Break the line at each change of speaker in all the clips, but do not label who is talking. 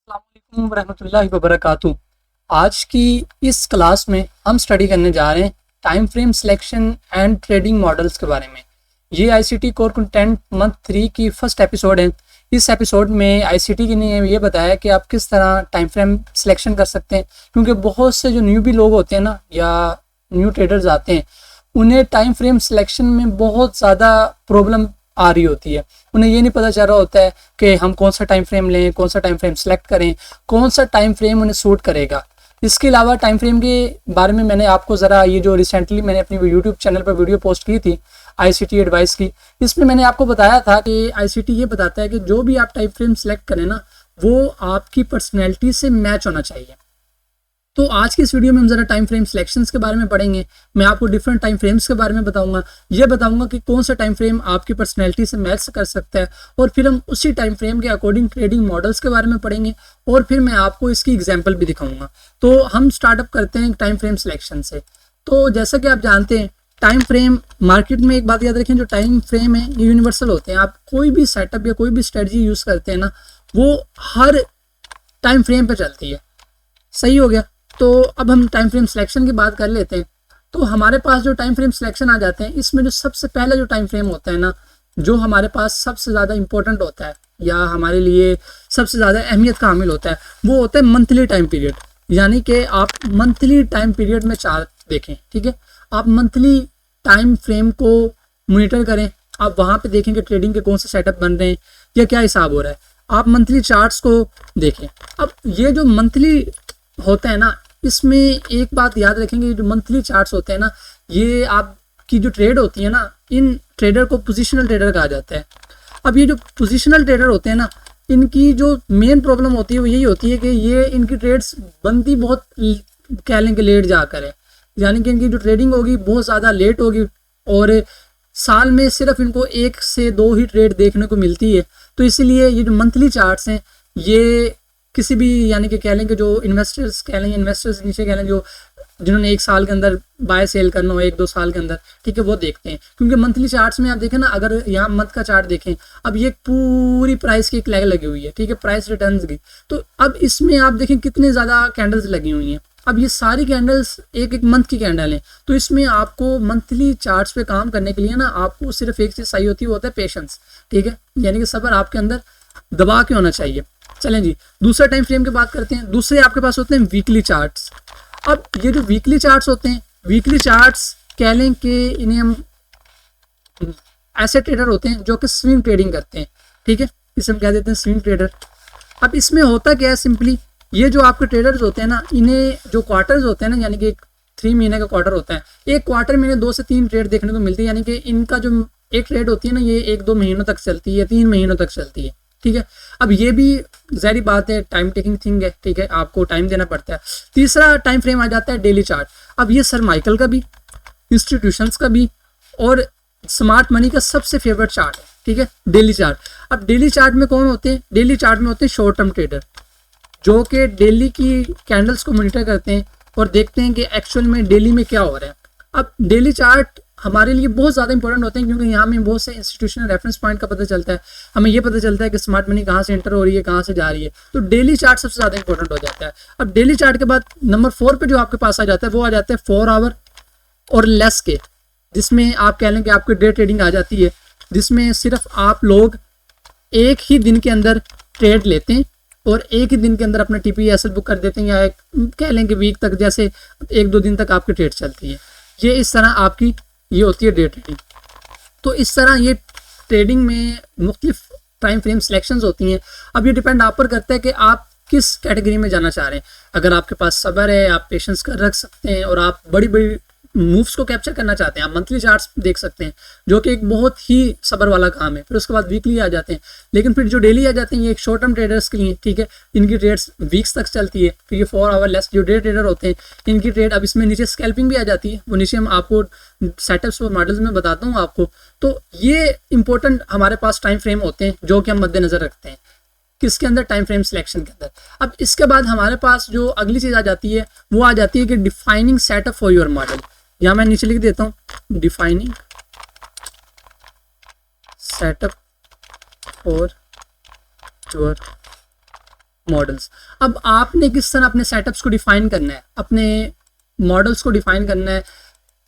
अस्सलाम वरहमतुल्लाहि वबरकातुहू। आज की इस क्लास में हम स्टडी करने जा रहे हैं time frame selection and trading models के बारे में। ये आईसीटी कोर कंटेंट मंथ 3 की फर्स्ट एपिसोड है। इस एपिसोड में आईसीटी ने ये बताया कि आप किस तरह टाइम फ्रेम सिलेक्शन कर सकते हैं, क्योंकि बहुत से जो न्यूबी लोग होते हैं ना, या न्यू ट्रेडर्स आते हैं, उन्हें टाइम फ्रेम सिलेक्शन में बहुत ज़्यादा प्रॉब्लम आ रही होती है। उन्हें ये नहीं पता चल रहा होता है कि हम कौन सा टाइम फ्रेम लें, कौन सा टाइम फ्रेम सेलेक्ट करें, कौन सा टाइम फ्रेम उन्हें सूट करेगा। इसके अलावा टाइम फ्रेम के बारे में मैंने आपको ज़रा ये जो रिसेंटली मैंने अपनी यूट्यूब चैनल पर वीडियो पोस्ट की थी आईसीटी एडवाइस की, इसमें मैंने आपको बताया था कि आईसीटी ये बताता है कि जो भी आप टाइम फ्रेम सेलेक्ट करें ना, वो आपकी पर्सनैलिटी से मैच होना चाहिए। तो आज की इस वीडियो में हम जरा टाइम फ्रेम सिलेक्शंस के बारे में पढ़ेंगे। मैं आपको डिफरेंट टाइम फ्रेम्स के बारे में बताऊंगा, ये बताऊंगा कि कौन सा टाइम फ्रेम आपकी पर्सनैलिटी से मैच कर सकता है, और फिर हम उसी टाइम फ्रेम के अकॉर्डिंग ट्रेडिंग मॉडल्स के बारे में पढ़ेंगे, और फिर मैं आपको इसकी एग्जाम्पल भी दिखाऊंगा। तो हम स्टार्टअप करते हैं टाइम फ्रेम सिलेक्शन से। तो जैसा कि आप जानते हैं, टाइम फ्रेम मार्केट में, एक बात याद रखें, जो टाइम फ्रेम है ये यूनिवर्सल होते हैं। आप कोई भी सेटअप या कोई भी स्ट्रेटजी यूज करते हैं ना, वो हर टाइम फ्रेम पे चलती है। सही हो गया। तो अब हम टाइम फ्रेम सिलेक्शन की बात कर लेते हैं। तो हमारे पास जो टाइम फ्रेम सिलेक्शन आ जाते हैं, इसमें जो सबसे पहला जो टाइम फ्रेम होता है ना, जो हमारे पास सबसे ज़्यादा इंपॉर्टेंट होता है या हमारे लिए सबसे ज़्यादा अहमियत का हामिल होता है, वो होता है मंथली टाइम पीरियड। यानी कि आप मंथली टाइम पीरियड में चार्ट देखें, ठीक है। आप मंथली टाइम फ्रेम को मोनिटर करें, आप वहाँ पे देखें कि ट्रेडिंग के कौन से सेटअप बन रहे हैं या क्या हिसाब हो रहा है। आप मंथली चार्ट्स को देखें। अब ये जो मंथली होता है ना, इसमें एक बात याद रखेंगे, जो मंथली चार्ट्स होते हैं ना, ये आपकी जो ट्रेड होती है ना, इन ट्रेडर को पोजीशनल ट्रेडर कहा जाता है। अब ये जो पोजीशनल ट्रेडर होते हैं ना, इनकी जो मेन प्रॉब्लम होती है वो यही होती है कि ये इनकी ट्रेड्स बनती बहुत कह लें कि लेट जाकर है। यानी कि इनकी जो ट्रेडिंग होगी बहुत ज़्यादा लेट होगी, और साल में सिर्फ इनको 1 से 2 ही ट्रेड देखने को मिलती है। तो इसीलिए ये जो मंथली चार्ट्स हैं, ये किसी भी, यानी कि कह लें कि जो इन्वेस्टर्स कह लें, इन्वेस्टर्स नीचे कह लें, जो जिन्होंने 1 साल के अंदर बाय सेल करना हो, 1-2 साल के अंदर, ठीक है, वो देखते हैं। क्योंकि मंथली चार्ट्स में आप देखें ना, अगर यहाँ मंथ का चार्ट देखें, अब ये पूरी प्राइस की एक लैग लगी हुई है, ठीक है, प्राइस रिटर्न्स की। तो अब इसमें आप देखें कितने ज़्यादा कैंडल्स लगी हुई हैं। अब ये सारी कैंडल्स एक एक मंथ की कैंडल हैं। तो इसमें आपको मंथली चार्ट्स पे काम करने के लिए ना, आपको सिर्फ एक चीज़ चाहिए होती है, वो होता है पेशेंस, ठीक है, यानी कि सब्र आपके अंदर दबा के होना चाहिए। चलें जी, दूसरा टाइम फ्रेम की बात करते हैं। दूसरे आपके पास होते हैं वीकली चार्ट्स। अब ये जो वीकली चार्ट्स होते हैं, वीकली चार्ट्स कह लें कि इन्हें हम ऐसे ट्रेडर होते हैं जो कि स्विंग ट्रेडिंग करते हैं, ठीक है, इसे हम कह देते हैं स्विंग ट्रेडर। अब इसमें होता क्या है, सिंपली ये जो आपके ट्रेडर्स होते हैं ना, इन्हें जो क्वार्टर्स होते हैं ना, यानी कि 3 महीने का क्वार्टर होता है, एक क्वार्टर में 2 से 3 ट्रेड देखने को मिलती है। यानी कि इनका जो एक ट्रेड होती है ना, ये 1-2 महीनों तक चलती है, 3 महीनों तक चलती है, ठीक है। अब ये भी ज़ाहिर बात है, टाइम टेकिंग थिंग है, ठीक है, आपको टाइम देना पड़ता है। तीसरा टाइम फ्रेम आ जाता है डेली चार्ट। अब ये सर माइकल का भी, इंस्टीट्यूशंस का भी, और स्मार्ट मनी का सबसे फेवरेट चार्ट है, ठीक है, डेली चार्ट। अब डेली चार्ट में कौन होते हैं? डेली चार्ट में होते हैं शॉर्ट टर्म ट्रेडर, जो कि डेली की कैंडल्स को मॉनिटर करते हैं और देखते हैं कि एक्चुअल में डेली में क्या हो रहा है। अब डेली चार्ट हमारे लिए बहुत ज़्यादा इंपॉर्टेंट होते हैं, क्योंकि यहाँ में बहुत से इंस्टीट्यूशनल रेफरेंस पॉइंट का पता चलता है। हमें ये पता चलता है कि स्मार्ट मनी कहाँ से एंटर हो रही है, कहाँ से जा रही है। तो डेली चार्ट सबसे ज़्यादा इंपॉर्टेंट हो जाता है। अब डेली चार्ट के बाद नंबर 4 पे जो आपके पास आ जाता है, वो आ जाता है 4 आवर और लेस के, जिसमें आप कह लें कि आपकी डे ट्रेडिंग आ जाती है, जिसमें सिर्फ आप लोग एक ही दिन के अंदर ट्रेड लेते हैं और एक ही दिन के अंदर अपना TPSL बुक कर देते हैं, या कह लें कि वीक तक, जैसे 1-2 दिन तक आपकी ट्रेड चलती है। ये इस तरह आपकी ये होती है डे ट्रेडिंग। तो इस तरह ये ट्रेडिंग में मुख्तलिफ टाइम फ्रेम सिलेक्शंस होती हैं। अब ये डिपेंड आप पर करता है कि आप किस कैटेगरी में जाना चाह रहे हैं। अगर आपके पास सब्र है, आप पेशेंस कर रख सकते हैं, और आप बड़ी बड़ी मूव्स को कैप्चर करना चाहते हैं, आप मंथली चार्ट्स देख सकते हैं, जो कि एक बहुत ही सब्र वाला काम है। फिर उसके बाद वीकली आ जाते हैं, लेकिन फिर जो डेली आ जाते हैं, ये एक शॉर्ट टर्म ट्रेडर्स के लिए, ठीक है, इनकी ट्रेड्स वीक्स तक चलती है। फिर ये 4 आवर लेस जो डे ट्रेडर होते हैं, इनकी ट्रेड, अब इसमें नीचे स्कैल्पिंग भी आ जाती है, वो नीचे हम आपको सेटअप्स और मॉडल्स में बताता हूँ आपको। तो ये इंपॉर्टेंट हमारे पास टाइम फ्रेम होते हैं जो कि हम मद्देनजर रखते हैं किसके अंदर, टाइम फ्रेम सिलेक्शन के अंदर। अब इसके बाद हमारे पास जो अगली चीज़ आ जाती है, वो आ जाती है कि defining setup for your model. यहाँ मैं नीचे लिख देता हूँ, defining setup for your models. अब आपने किस तरह अपने सेटअप्स को डिफाइन करना है, अपने मॉडल्स को डिफाइन करना है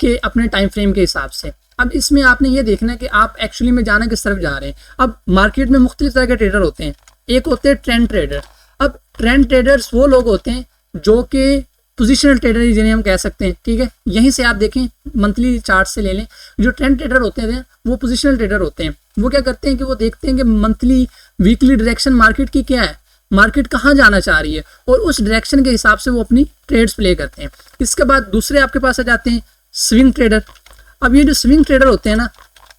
कि अपने टाइम फ्रेम के हिसाब से। अब इसमें आपने ये देखना है कि आप एक्चुअली में जाना किस तरफ जा रहे हैं। अब मार्केट में मुख्तलिफ तरह के ट्रेडर होते हैं। एक होते हैं ट्रेंड ट्रेडर। अब ट्रेंड ट्रेडर्स वो लोग होते हैं जो कि पोजिशनल ट्रेडर जिन्हें हम कह सकते हैं, ठीक है। यहीं से आप देखें, मंथली चार्ट से ले लें, जो ट्रेंड ट्रेडर होते हैं वो पोजिशनल ट्रेडर होते हैं। वो क्या करते हैं कि वो देखते हैं कि मंथली वीकली डायरेक्शन मार्केट की क्या है, मार्केट कहाँ जाना चाह रही है, और उस डायरेक्शन के हिसाब से वो अपनी ट्रेड्स प्ले करते हैं। इसके बाद दूसरे आपके पास आ जाते हैं स्विंग ट्रेडर। अब ये जो स्विंग ट्रेडर होते हैं ना,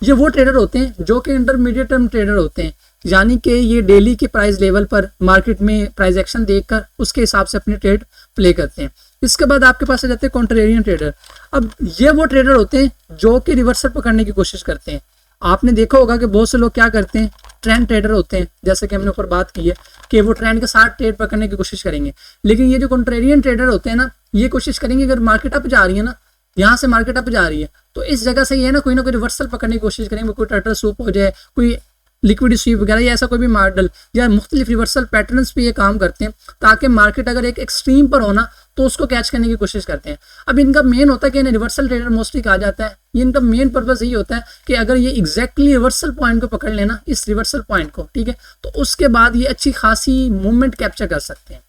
ये वो ट्रेडर होते हैं जो कि इंटरमीडिएट टर्म ट्रेडर होते हैं, यानी कि ये डेली के प्राइस लेवल पर मार्केट में प्राइस एक्शन देखकर उसके हिसाब से अपने ट्रेड प्ले करते हैं। इसके बाद आपके पास आ जाते हैं कॉन्ट्रेरियन ट्रेडर। अब ये वो ट्रेडर होते हैं जो कि रिवर्सल पकड़ने की कोशिश करते हैं। आपने देखा होगा कि बहुत से लोग क्या करते हैं, ट्रेंड ट्रेडर होते हैं, जैसे कि हमने ऊपर बात की है कि वो ट्रेंड के साथ ट्रेड पकड़ने की कोशिश करेंगे। लेकिन ये जो कॉन्ट्रेरियन ट्रेडर होते हैं ना, ये कोशिश करेंगे अगर मार्केट अप जा रही है ना, यहाँ से मार्केट अप जा रही है, तो इस जगह से ये है ना कोई रिवर्सल पकड़ने की कोशिश करेंगे। कोई टर्टल सूप हो जाए, कोई लिक्विड स्वीप वगैरह, या ऐसा कोई भी मॉडल या मुख्तलिफ रिवर्सल पैटर्न्स पे ये काम करते हैं ताकि मार्केट अगर एक एक्सट्रीम पर होना तो उसको कैच करने की कोशिश करते हैं। अब इनका मेन होता है कि इन्हें रिवर्सल ट्रेडर मोस्टली कहा जाता है। ये इनका मेन पर्पस यही होता है कि अगर ये एग्जैक्टली रिवर्सल पॉइंट को पकड़ लेना, इस रिवर्सल पॉइंट को, ठीक है, तो उसके बाद ये अच्छी खासी मूवमेंट कैप्चर कर सकते हैं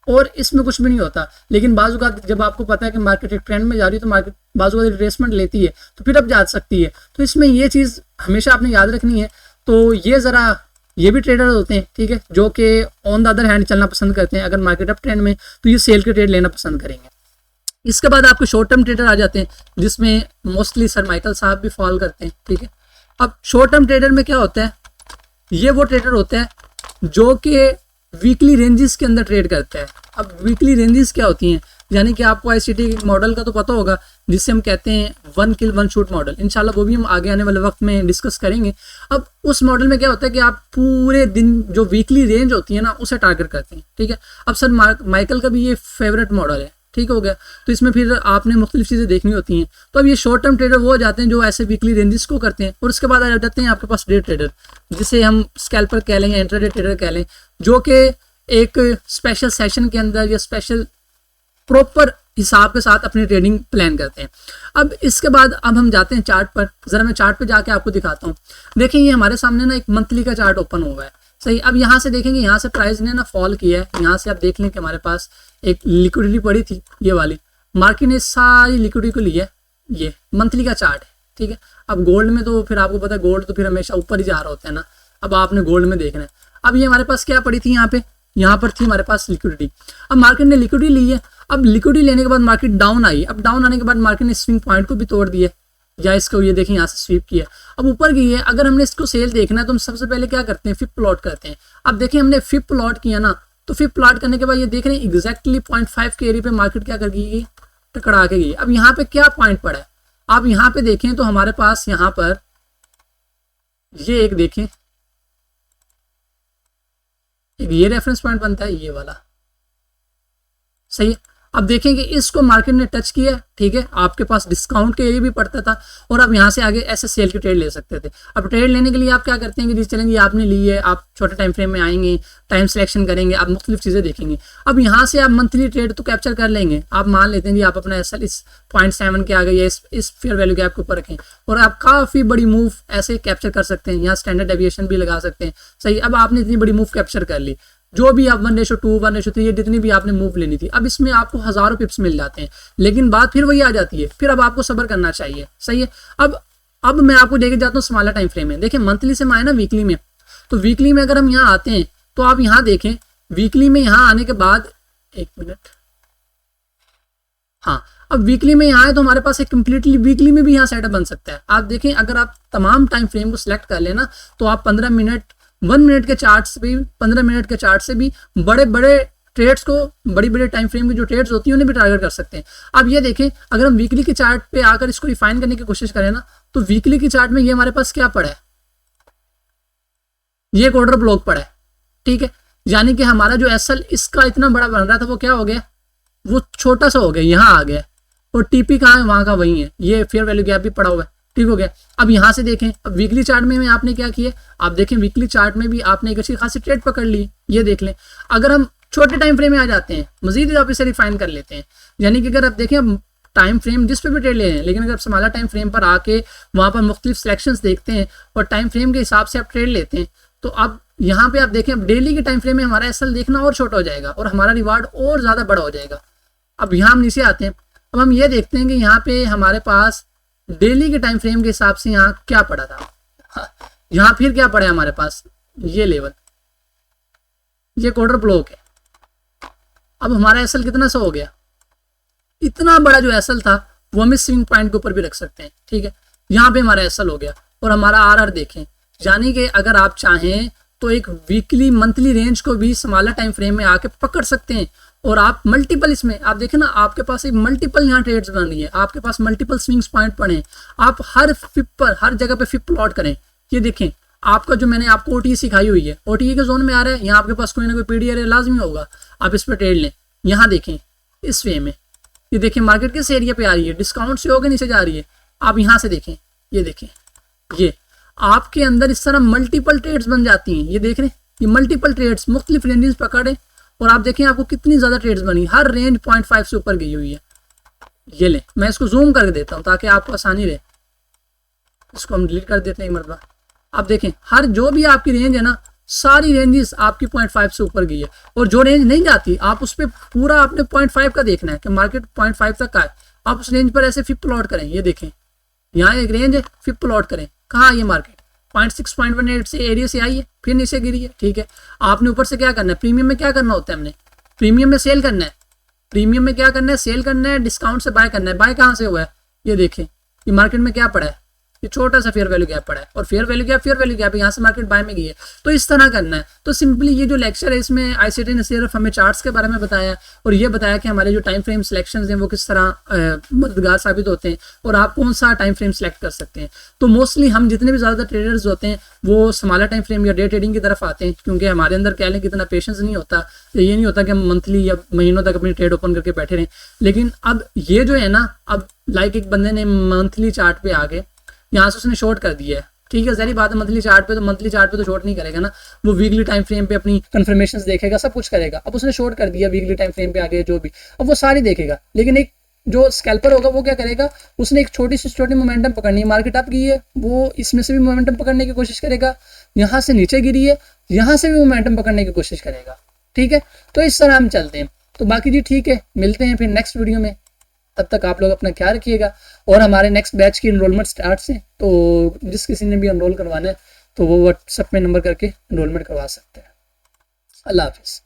और इसमें कुछ भी नहीं होता। लेकिन बाजू का जब आपको पता है कि मार्केट एक ट्रेंड में जा रही है तो मार्केट बाजू का रिट्रेसमेंट लेती है तो फिर अब जा सकती है। तो इसमें ये चीज़ हमेशा आपने याद रखनी है। तो ये ज़रा ये भी ट्रेडर होते हैं, ठीक है, जो कि ऑन द अदर हैंड चलना पसंद करते हैं। अगर मार्केट अप ट्रेंड में तो ये सेल के ट्रेड लेना पसंद करेंगे। इसके बाद आपके शॉर्ट टर्म ट्रेडर आ जाते हैं जिसमें मोस्टली सर माइकल साहब भी फॉल करते हैं, ठीक है। अब शॉर्ट टर्म ट्रेडर में क्या होता है, ये वो ट्रेडर होता है जो कि वीकली रेंजेस के अंदर ट्रेड करता है। अब वीकली रेंजेस क्या होती हैं, यानी कि आपको आईसीटी मॉडल का तो पता होगा जिसे हम कहते हैं 1 किल 1 शूट मॉडल। इंशाल्लाह वो भी हम आगे आने वाले वक्त में डिस्कस करेंगे। अब उस मॉडल में क्या होता है कि आप पूरे दिन जो वीकली रेंज होती है ना उसे टारगेट करते हैं, ठीक है। अब सर माइकल का भी ये फेवरेट मॉडल है, ठीक हो गया। तो इसमें फिर आपने मुख्तलिफ चीज़ें देखनी होती हैं। तो अब ये शॉर्ट टर्म ट्रेडर वो हो जाते हैं जो ऐसे वीकली रेंजेस को करते हैं। और उसके बाद आ जाते हैं आपके पास डे ट्रेडर, जिसे हम स्कैल्पर कह लें या इंट्राडे ट्रेडर कह लें, जो कि एक स्पेशल सेशन के अंदर या स्पेशल प्रॉपर हिसाब के साथ अपनी ट्रेडिंग प्लान करते हैं। अब इसके बाद अब हम जाते हैं चार्ट पर। ज़रा मैं चार्ट पे जाके आपको दिखाता हूँ। देखिए ये हमारे सामने ना एक मंथली का चार्ट ओपन हुआ है, सही। अब यहाँ से देखेंगे, यहाँ से प्राइस ने ना फॉल किया है। यहाँ से आप देख लें कि हमारे पास एक लिक्विडिटी पड़ी थी, ये वाली मार्केट ने सारी लिक्विडिटी को लिया। ये मंथली का चार्ट है, ठीक है। अब गोल्ड में तो फिर आपको पता है गोल्ड तो फिर हमेशा ऊपर ही जा रहा होता है ना। अब आपने गोल्ड में देखना है। अब ये हमारे पास क्या पड़ी थी, यहाँ पर थी हमारे पास लिक्विडिटी। अब मार्केट ने लिक्विडिटी ली है। अब लिक्विडिटी लेने के बाद मार्केट डाउन आई। अब डाउन आने के बाद मार्केट ने स्विंग पॉइंट को भी तोड़ दिया, या इसको ये देखें यहाँ से स्वीप किया। अब ऊपर गई है। अगर हमने इसको सेल देखना है तो हम सबसे पहले क्या करते हैं, फिप प्लॉट करते हैं। अब देखें हमने फिप प्लॉट किया ना, तो फिप प्लॉट करने के बाद ये देख रहे हैं एग्जैक्टली 0.5 के एरिया पे मार्केट क्या कर गई, टकरा के गई। अब यहाँ पे क्या पॉइंट पड़ा है, आप यहाँ पे देखें तो हमारे पास यहाँ पर ये एक देखें, एक ये रेफरेंस पॉइंट बनता है, ये वाला, सही है। अब देखें कि इसको मार्केट ने टच किया, ठीक है। आपके पास डिस्काउंट के एरिया भी पड़ता था और आप यहाँ से आगे ऐसे सेल की ट्रेड ले सकते थे। अब ट्रेड लेने के लिए आप क्या करते हैं कि चलेंगे, ये आपने ली है, आप छोटे टाइम फ्रेम में आएंगे, टाइम सिलेक्शन करेंगे, आप मुख्तलिफ चीज़ें देखेंगे। अब यहाँ से आप मंथली ट्रेड तो कैप्चर कर लेंगे। आप मान लेते हैं जी आप अपना एसएल इस 0.7 के आगे या इस फेयर वैल्यू गैप के ऊपर रखें और आप काफ़ी बड़ी मूव ऐसे कैप्चर कर सकते हैं। यहाँ स्टैंडर्ड डेविएशन भी लगा सकते हैं, सही। अब आपने इतनी बड़ी मूव कैप्चर कर ली, जो भी आप 1:2, 1:3, ये जितनी भी आपने मूव लेनी थी। अब इसमें आपको हज़ारों पिप्स मिल जाते हैं, लेकिन बात फिर वही आ जाती है, फिर अब आपको सब्र करना चाहिए, सही है। अब मैं आपको लेके जाता हूँ स्मॉलर टाइम फ्रेम में। देखिए मंथली से हम आए ना वीकली में, तो वीकली में अगर हम यहाँ आते हैं तो आप यहाँ देखें, वीकली में यहाँ आने के बाद, एक मिनट, हाँ, अब वीकली में यहाँ आए तो हमारे पास एक कंप्लीटली वीकली में भी यहाँ सेटअप बन सकता है। आप देखें अगर आप तमाम टाइम फ्रेम को सिलेक्ट कर लेना तो आप 15 मिनट 1 मिनट के चार्ट से भी 15 मिनट के चार्ट से भी बड़े बड़े ट्रेड्स को, बड़ी बड़ी टाइम फ्रेम की जो ट्रेड्स होती हैं उन्हें भी टारगेट कर सकते हैं। अब ये देखें अगर हम वीकली के चार्ट पे आकर इसको रिफाइन करने की कोशिश करें ना, तो वीकली के चार्ट में ये हमारे पास क्या पड़ा है, ये एक ऑर्डर ब्लॉक पड़ा है, ठीक है। यानी कि हमारा जो एसएल इसका इतना बड़ा बन रहा था वो क्या हो गया, वो छोटा सा हो गया, यहाँ आ गया। और टीपी कहाँ है, वहाँ का वही है, ये फेयर वैल्यू गैप भी पड़ा हुआ है, ठीक हो गया। अब यहाँ से देखें, अब वीकली चार्ट में आपने क्या किया, आप देखें वीकली चार्ट में भी आपने एक अच्छी खासी ट्रेड पकड़ ली, ये देख लें। अगर हम छोटे टाइम फ्रेम में आ जाते हैं, मजीद आप इसे रिफाइन कर लेते हैं, यानी कि अगर आप देखें अब टाइम फ्रेम जिस पे भी ट्रेड ले हैं, लेकिन अगर स्मॉलर टाइम फ्रेम पर आके वहाँ पर मुख्तलिफ सिलेक्शंस देखते हैं और टाइम फ्रेम के हिसाब से आप ट्रेड लेते हैं, तो अब यहाँ पे आप देखें अब डेली के टाइम फ्रेम में हमारा एसएल देखना और छोटा हो जाएगा और हमारा रिवार्ड और ज़्यादा बड़ा हो जाएगा। अब यहाँ हम नीचे आते हैं, अब हम ये देखते हैं कि यहाँ पे हमारे पास डेली के टाइम फ्रेम के हिसाब से यहाँ क्या पड़ा था, यहाँ फिर क्या पड़ा है हमारे पास, ये लेवल, ये क्वार्टर ब्लॉक है। अब हमारा एसएल कितना सा हो गया, इतना बड़ा जो एसएल था वो हम इस स्विंग पॉइंट के ऊपर भी रख सकते हैं, ठीक है। यहाँ पे हमारा एसएल हो गया और हमारा आरआर देखें, यानी कि अगर आप चाहें तो एक वीकली मंथली रेंज को भी स्मॉलर टाइम फ्रेम में आके पकड़ सकते हैं और आप मल्टीपल, इसमें आप देखें ना, आपके पास एक मल्टीपल यहाँ ट्रेड्स बन रही है, आपके पास मल्टीपल स्विंग्स पॉइंट पड़े हैं, आप हर फिप पर, हर जगह पे फिप प्लॉट करें। ये देखें आपका जो मैंने आपको ओटीई सिखाई हुई है, ओटीई के जोन में आ रहा है, यहाँ आपके पास कोई ना कोई पीडीआर लाजमी होगा, आप इस पर ट्रेड लें। यहाँ देखें इस वे में, ये देखें मार्केट किस एरिया पे आ रही है, डिस्काउंट से होकर नीचे जा रही है। आप यहाँ से देखें, ये देखें, ये आपके अंदर इस तरह मल्टीपल ट्रेड्स बन जाती हैं। ये देख रहे हैं, ये मल्टीपल ट्रेड्स मुख्तलिफ रेंजेस पकड़े और आप देखें आपको कितनी ज़्यादा ट्रेड्स बनी, हर रेंज 0.5 से ऊपर गई हुई है। ये ले, मैं इसको जूम करके देता हूँ ताकि आपको आसानी रहे, इसको हम डिलीट कर देते हैं एक मरतबा। आप देखें हर जो भी आपकी रेंज है ना, सारी रेंजेस आपकी 0.5 से ऊपर गई है और जो रेंज नहीं जाती आप उस पर पूरा आपने 0.5 का देखना है कि मार्केट 0.5 तक का है, आप उस रेंज पर ऐसे फिप प्लॉट करें। ये देखें यहाँ एक रेंज है, फिप प्लॉट करें, कहाँ ये मार्केट 0.6 0.18 से एरिया से आई है, फिर नीचे गिरी है, ठीक है। आपने ऊपर से क्या करना है, प्रीमियम में क्या करना होता है, हमने प्रीमियम में सेल करना है, प्रीमियम में क्या करना है, सेल करना है, डिस्काउंट से बाय करना है। बाय कहाँ से हुआ है, ये देखें, ये मार्केट में क्या पड़ा है, ये छोटा सा फेयर वैल्यू गैप पड़ा है और फेयर वैल्यू गैप यहाँ से मार्केट बाय में गई है। तो इस तरह करना है। तो सिंपली ये जो लेक्चर है इसमें आईसीटी ने सिर्फ हमें चार्ट्स के बारे में बताया और ये बताया कि हमारे जो टाइम फ्रेम सिलेक्शंस हैं वो किस तरह मददगार साबित होते हैं और आप कौन सा टाइम फ्रेम सेलेक्ट कर सकते हैं। तो मोस्टली हम जितने भी ज़्यादा ट्रेडर्स होते हैं वो स्मॉलर टाइम फ्रेम या डे ट्रेडिंग की तरफ आते हैं, क्योंकि हमारे अंदर कह लें कि इतना पेशेंस नहीं होता, ये नहीं होता कि हम मंथली या महीनों तक अपनी ट्रेड ओपन करके बैठे रहें। लेकिन अब ये जो है ना, अब लाइक एक बंदे ने मंथली चार्ट पे आके यहाँ से उसने शॉर्ट कर दिया है, ठीक है, सारी बात है। मंथली चार्ट पे तो शॉर्ट नहीं करेगा ना, वो वीकली टाइम फ्रेम पे अपनी कंफर्मेशंस देखेगा, सब कुछ करेगा। अब उसने शॉर्ट कर दिया वीकली टाइम फ्रेम पे आगे जो भी, अब वो सारी देखेगा। लेकिन एक जो स्कैल्पर होगा वो क्या करेगा, उसने एक छोटी से छोटी मोमेंटम पकड़नी है, मार्केट अप की है, वो इसमें से भी मोमेंटम पकड़ने की कोशिश करेगा, यहाँ से नीचे गिरी है, यहाँ से भी मोमेंटम पकड़ने की कोशिश करेगा, ठीक है। तो इस तरह हम चलते हैं। तो बाकी जी ठीक है, मिलते हैं फिर नेक्स्ट वीडियो में, तब तक आप लोग अपना ख्याल रखिएगा। और हमारे नेक्स्ट बैच की इनरोलमेंट स्टार्ट से, तो जिस किसी ने भी एनरोल करवाना है तो वो व्हाट्सएप में नंबर करके इनरोलमेंट करवा सकते हैं। अल्लाह हाफिज़।